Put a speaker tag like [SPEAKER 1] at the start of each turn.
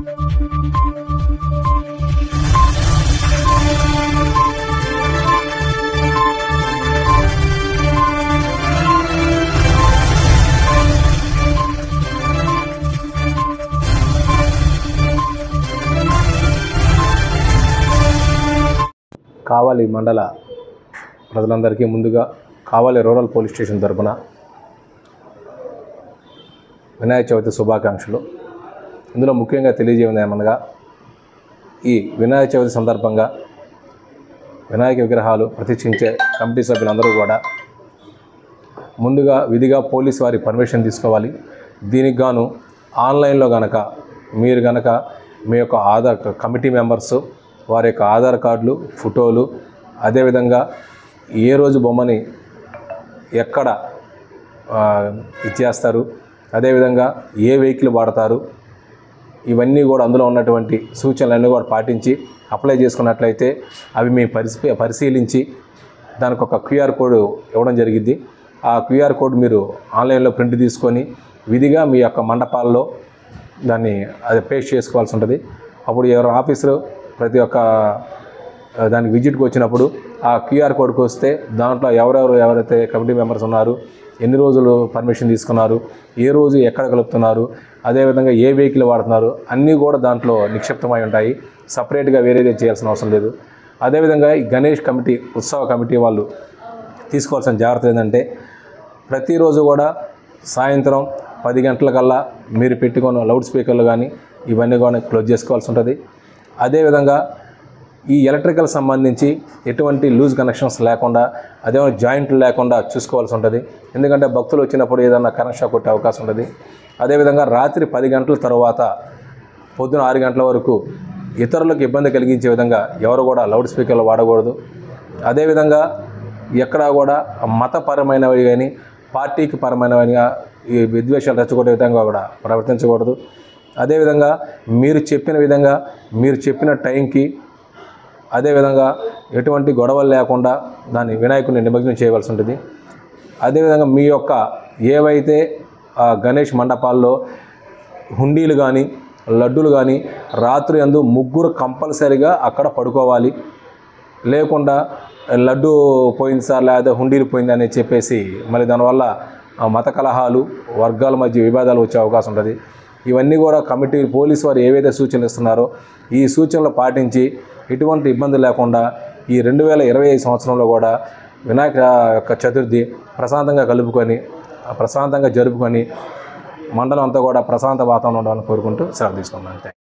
[SPEAKER 1] కావాలి మండల ప్రజలందరికీ ముందుగా కావాలి రూరల్ పోలీస్ స్టేషన్ తరపున వినాయక చవితి శుభాకాంక్షలు. ఇందులో ముఖ్యంగా తెలియజేయడం ఏమనగా, ఈ వినాయక చవితి సందర్భంగా వినాయక విగ్రహాలు ప్రతిష్ఠించే కమిటీ సభ్యులందరూ కూడా ముందుగా విధిగా పోలీస్ వారి పర్మిషన్ తీసుకోవాలి. దీనికి గాను ఆన్లైన్లో మీరు మీ యొక్క ఆధార్ కమిటీ మెంబర్స్ వారి యొక్క ఆధార్ కార్డులు, ఫోటోలు, అదేవిధంగా ఏ రోజు బొమ్మని ఎక్కడ ఇచ్చేస్తారు, అదేవిధంగా ఏ వెహికల్ వాడతారు, ఇవన్నీ కూడా అందులో ఉన్నటువంటి సూచనలన్నీ కూడా పాటించి అప్లై చేసుకున్నట్లయితే అవి మేము పరిశీలించి దానికి ఒక QR కోడ్ ఇవ్వడం జరిగింది. ఆ QR కోడ్ మీరు ఆన్లైన్లో ప్రింట్ తీసుకొని విధిగా మీ యొక్క మండపాల్లో దాన్ని పేస్ట్ చేసుకోవాల్సి ఉంటుంది. అప్పుడు ఎవరు ఆఫీసరు ప్రతి ఒక్క దానికి విజిట్కి వచ్చినప్పుడు ఆ QR కోడ్కి వస్తే దాంట్లో ఎవరైతే కమిటీ మెంబర్స్ ఉన్నారు, ఎన్ని రోజులు పర్మిషన్ తీసుకున్నారు, ఏ రోజు ఎక్కడ కలుపుతున్నారు, అదేవిధంగా ఏ వెహికల్ వాడుతున్నారు, అన్నీ కూడా దాంట్లో నిక్షిప్తమై ఉంటాయి. సపరేట్గా వేరేదే చేయాల్సిన అవసరం లేదు. అదేవిధంగా ఈ గణేష్ కమిటీ, ఉత్సవ కమిటీ వాళ్ళు తీసుకోవాల్సిన జాగ్రత్త ఏంటంటే, ప్రతిరోజు కూడా సాయంత్రం 10 గంటలకల్లా మీరు పెట్టుకున్న లౌడ్ స్పీకర్లు కానీ ఇవన్నీ కూడా క్లోజ్ చేసుకోవాల్సి ఉంటుంది. అదేవిధంగా ఈ ఎలక్ట్రికల్ సంబంధించి ఎటువంటి లూజ్ కనెక్షన్స్ లేకుండా, అదేవిధంగా జాయింట్లు లేకుండా చూసుకోవాల్సి ఉంటుంది. ఎందుకంటే భక్తులు వచ్చినప్పుడు ఏదైనా కరెంట్ షాక్ కొట్టే అవకాశం ఉంటుంది. అదేవిధంగా రాత్రి 10 గంటల తర్వాత పొద్దున 6 గంటల వరకు ఇతరులకు ఇబ్బంది కలిగించే విధంగా ఎవరు కూడా లౌడ్ స్పీకర్లు వాడకూడదు. అదేవిధంగా ఎక్కడా కూడా మతపరమైనవి కానీ పార్టీకి పరమైనవిగా ఈ విద్వేషాలు రెచ్చగొట్టే విధంగా కూడా ప్రవర్తించకూడదు. అదేవిధంగా మీరు చెప్పిన టైంకి, అదేవిధంగా ఎటువంటి గొడవలు లేకుండా దాన్ని వినాయకుడిని నిమగ్నం చేయవలసి ఉంటుంది. అదేవిధంగా మీ యొక్క ఏవైతే గణేష్ మండపాల్లో హుండీలు కానీ లడ్డూలు కానీ రాత్రి అందు ముగ్గురు కంపల్సరీగా అక్కడ పడుకోవాలి. లేకుండా లడ్డు పోయింది సార్ లేదా హుండీలు పోయింది అని చెప్పేసి మళ్ళీ దానివల్ల మత కలహాలు, వర్గాల మధ్య వివాదాలు వచ్చే అవకాశం ఉంటుంది. ఇవన్నీ కూడా కమిటీ పోలీసు వారు ఏవైతే సూచనలు ఇస్తున్నారో ఈ సూచనలు పాటించి ఎటువంటి ఇబ్బంది లేకుండా ఈ 2025 సంవత్సరంలో కూడా వినాయక యొక్క చతుర్థి ప్రశాంతంగా జరుపుకొని మండలం అంతా కూడా ప్రశాంత వాతావరణం ఉండాలని కోరుకుంటూ సెలవు తీసుకున్నాను.